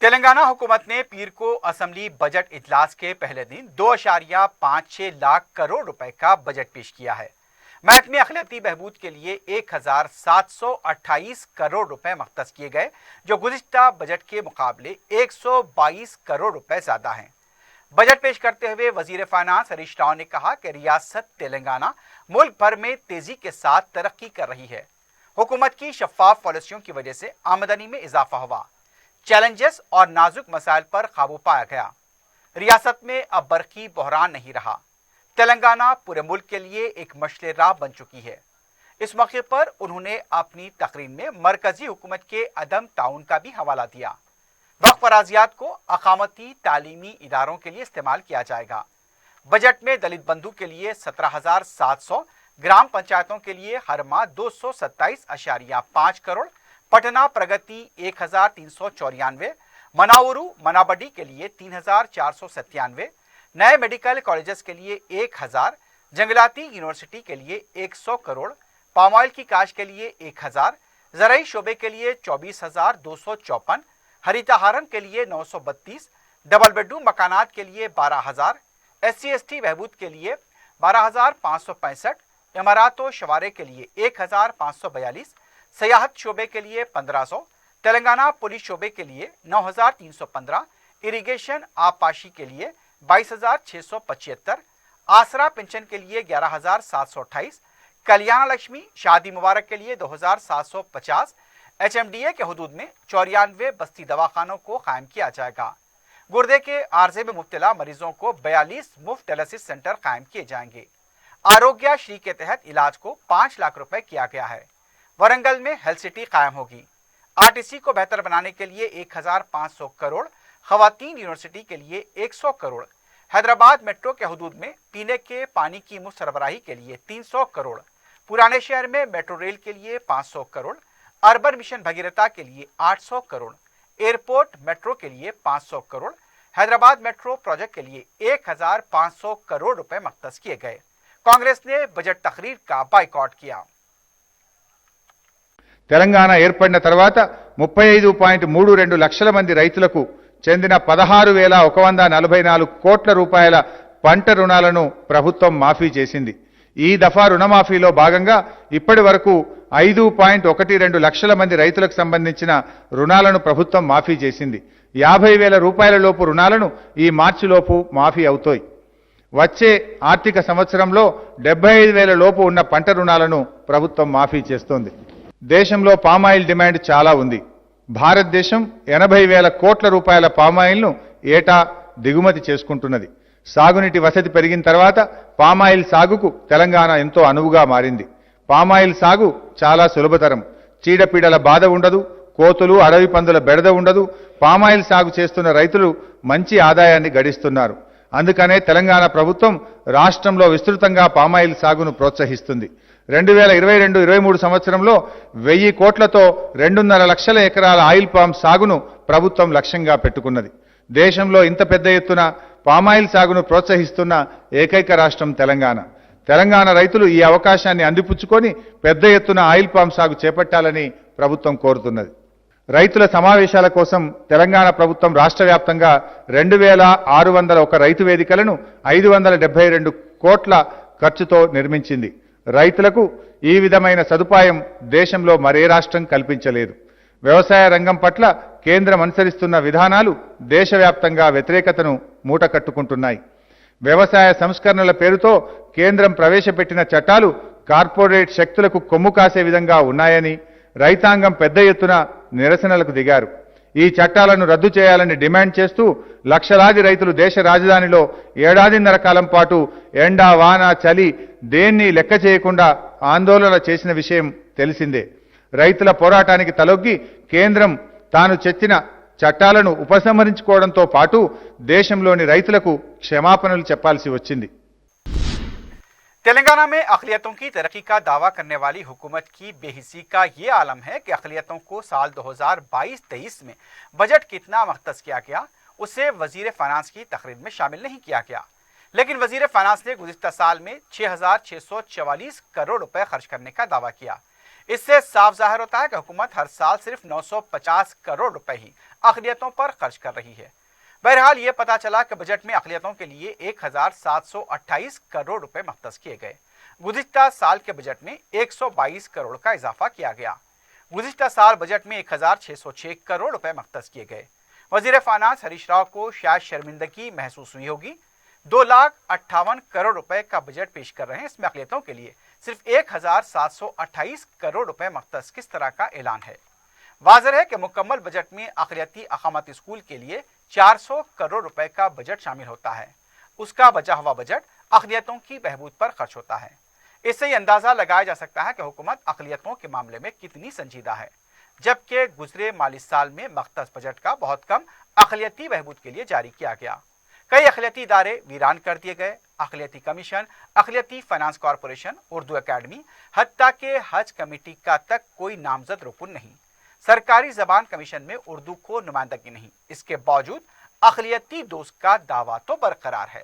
तेलंगाना हुकूमत ने पीर को असम्बली बजट इजलास के पहले दिन 2.56 लाख करोड़ रुपए का बजट पेश किया है। महकमे अखिलती बहबूद के लिए 1728 करोड़ रुपए मख्तस किए गए, जो गुज़िश्ता बजट के मुकाबले 122 करोड़ रुपए ज्यादा हैं। बजट पेश करते हुए वजीर फाइनेंस हरीश राव ने कहा कि रियासत तेलंगाना मुल्क भर में तेजी के साथ तरक्की कर रही है। हुकूमत की शफाफ पॉलिसियों की वजह से आमदनी में इजाफा हुआ, चैलेंजेस और नाजुक मसाइल पर काबू पाया गया। रियासत में अब बरकी बहरान नहीं रहा। तेलंगाना पूरे मुल्क के लिए एक मशले राह बन चुकी है। इस मौके पर उन्होंने अपनी तकरीर में मरकजी हुकूमत के अदम ताउन का भी हवाला दिया। वक्फ अराजियात को अकामती तालीमी इदारों के लिए इस्तेमाल किया जाएगा। बजट में दलित बंधु के लिए 17,700, ग्राम पंचायतों के लिए हर माह 227.5 करोड़, पटना प्रगति 1,394, मनाउरू मनाबडी के लिए 3,497, नए मेडिकल कॉलेजेस के लिए 1,000, जंगलाती यूनिवर्सिटी के लिए 100 करोड़, पाम ऑयल की काश्त के लिए 1,000, ज़राई शोबे के लिए 24,254, हरितहारन के लिए 932, डबल बेडरूम मकानात के लिए 12,000, SC/ST बहबूद के लिए 12,565, इमारात व शवारे के लिए 1,542, सयाहत शोबे के लिए 1,500, तेलंगाना पुलिस शोबे के लिए 9,315, इरिगेशन आबपाशी के लिए 22,675, आसरा पेंशन के लिए 11,728, कल्याण लक्ष्मी शादी मुबारक के लिए 2,750, HMDA के हदूद में 94 बस्ती दवाखानों को कायम किया जाएगा। गुर्दे के आर्जे में मुब्तला मरीजों को 42 मुफ्त डायलिसिस सेंटर कायम किए जाएंगे। आरोग्य श्री के तहत इलाज को 5 लाख रुपए किया गया है। वरंगल में हेल्थ सिटी कायम होगी। RTC को बेहतर बनाने के लिए 1,500 करोड़, खवातीन यूनिवर्सिटी के लिए 100 करोड़, हैदराबाद मेट्रो के हदूद में पीने के पानी की मुफ्त सरबराही के लिए 300 करोड़, पुराने शहर में मेट्रो रेल के लिए 500 करोड़, अर्बन मिशन भगीरथा के लिए 800 करोड़, एयरपोर्ट मेट्रो के लिए 500 करोड़, हैदराबाद मेट्रो प्रोजेक्ट के लिए 1,500 करोड़ रुपए मख्तस किए गए। कांग्रेस ने बजट तकरीर का बाइकॉट किया। తెలంగాణ ఏర్పడిన తర్వాత 35.32 లక్షల మంది రైతులకు చెందిన 16,144 కోట్ల రూపాయల పంట రుణాలను ప్రభుత్వం మాఫీ చేసింది. ఈ దఫా రుణమాఫీలో భాగంగా ఇప్పటి వరకు 5.12 లక్షల మంది రైతులకు సంబంధించిన రుణాలను ప్రభుత్వం మాఫీ చేసింది. 50,000 రూపాయల లోపు రుణాలను ఈ మార్చి లోపు మాఫీ అవుతాయి. వచ్చే ఆర్థిక సంవత్సరంలో 75,000 లోపు ఉన్న పంట రుణాలను ప్రభుత్వం మాఫీ చేస్తోంది. దేశంలో పామాయిల్ డిమాండ్ చాలా ఉంది. భారతదేశం 80,000 కోట్ల రూపాయల పామాయిల్ను ఏటా దిగుమతి చేసుకుంటున్నది. సాగునీటి వసతి పెరిగిన తర్వాత పామాయిల్ సాగుకు తెలంగాణ ఎంతో అనువుగా మారింది. పామాయిల్ సాగు చాలా సులభతరం. చీడపీడల బాధ ఉండదు, కోతులు అడవి పందుల బెడద ఉండదు. పామాయిల్ సాగు చేస్తున్న రైతులు మంచి ఆదాయాన్ని గడిస్తున్నారు. అందుకనే తెలంగాణ ప్రభుత్వం రాష్ట్రంలో విస్తృతంగా పామాయిల్ సాగును ప్రోత్సహిస్తుంది. 2022-23 సంవత్సరంలో 1,000 కోట్లతో 2.5 లక్షల ఎకరాల ఆయిల్ పామ్ సాగును ప్రభుత్వం లక్ష్యంగా పెట్టుకున్నది. దేశంలో ఇంత పెద్ద ఎత్తున పామాయిల్ సాగును ప్రోత్సహిస్తున్న ఏకైక రాష్ట్రం తెలంగాణ. తెలంగాణ రైతులు ఈ అవకాశాన్ని అందిపుచ్చుకొని పెద్ద ఎత్తున ఆయిల్ పామ్ సాగు చేపట్టాలని ప్రభుత్వం కోరుతున్నది. రైతుల సమావేశాల కోసం తెలంగాణ ప్రభుత్వం రాష్ట్ర వ్యాప్తంగా 2,601 రైతు వేదికలను 572 కోట్ల ఖర్చుతో నిర్మించింది. రైతులకు ఈ విధమైన సదుపాయం దేశంలో మరే రాష్ట్రం కల్పించలేదు. వ్యవసాయ రంగం పట్ల కేంద్రం అనుసరిస్తున్న విధానాలు దేశవ్యాప్తంగా వ్యతిరేకతను మూటకట్టుకుంటున్నాయి. వ్యవసాయ సంస్కరణల పేరుతో కేంద్రం ప్రవేశపెట్టిన చట్టాలు కార్పొరేట్ శక్తులకు కొమ్ము కాసే విధంగా ఉన్నాయని రైతాంగం పెద్ద ఎత్తున నిరసనలకు దిగారు. ఈ చట్టాలను రద్దు చేయాలని డిమాండ్ చేస్తూ లక్షలాది రైతులు దేశ రాజధానిలో ఏడాదిన్నర కాలం పాటు ఎండ వాన చలి దేన్ని లెక్క చేయకుండా ఆందోళన చేసిన విషయం తెలిసిందే. రైతుల పోరాటానికి తలొగ్గి కేంద్రం తాను తెచ్చిన చట్టాలను ఉపసంహరించుకోవడంతో పాటు దేశంలోని రైతులకు క్షమాపణలు చెప్పాల్సి వచ్చింది. तेलंगाना में अक़लियतों की तरक्की का दावा करने वाली हुकूमत की बेहिसी का ये आलम है कि अक़लियतों को साल 2022-23 में बजट कितना मख्तस किया गया, उसे वजीर फाइनेंस की तकरीर में शामिल नहीं किया गया। लेकिन वजीर फाइनेंस ने गुज़िश्ता साल में 6,644 करोड़ रुपए खर्च करने का दावा किया। इससे साफ जाहिर होता है कि हुकूमत हर साल सिर्फ 950 करोड़ रुपए ही अक़लियतों पर खर्च कर रही है। बहरहाल ये पता चला कि बजट में अक़लियतों के लिए 1728 करोड़ रुपए मख्तस किए गए। गुज़िश्ता साल के बजट में 122 करोड़ का इजाफा किया गया। गुज़िश्ता साल बजट में 1606 करोड़ रुपए मख्तस किए गए। वज़ीर फाइनेंस हरीश राव को शायद शर्मिंदगी महसूस हुई होगी। 2,58 करोड़ रुपए का बजट पेश कर रहे हैं। इसमें अक़लियतों के लिए सिर्फ 1728 करोड़ रुपए मख्तस किस तरह का ऐलान है। वाज़ेह है कि मुकम्मल बजट में अक़लियती अक़ामती स्कूल के लिए 400 करोड़ रुपए का बजट शामिल होता है। उसका बचा हुआ बजट अक़लियतों की बहबूद पर खर्च होता है। इससे ये अंदाज़ा लगाया जा सकता है कि हुकूमत अक़लियतों के मामले में कितनी संजीदा है, जबकि गुजरे माली साल में मख्तस बजट का बहुत कम अक़लियती बहबूद के लिए जारी किया गया। कई अक़लियती इदारे वीरान कर दिए गए। अक़लियती कमीशन, अक़लियती फाइनेंस कॉरपोरेशन, उर्दू अकेडमी, हत्ता के हज कमेटी का तक कोई नामजद रुकन नहीं। सरकारी ज़बान कमीशन में उर्दू को नुमाइंदगी नहीं। इसके बावजूद अक़लियती दोस्त का दावा तो बरकरार है।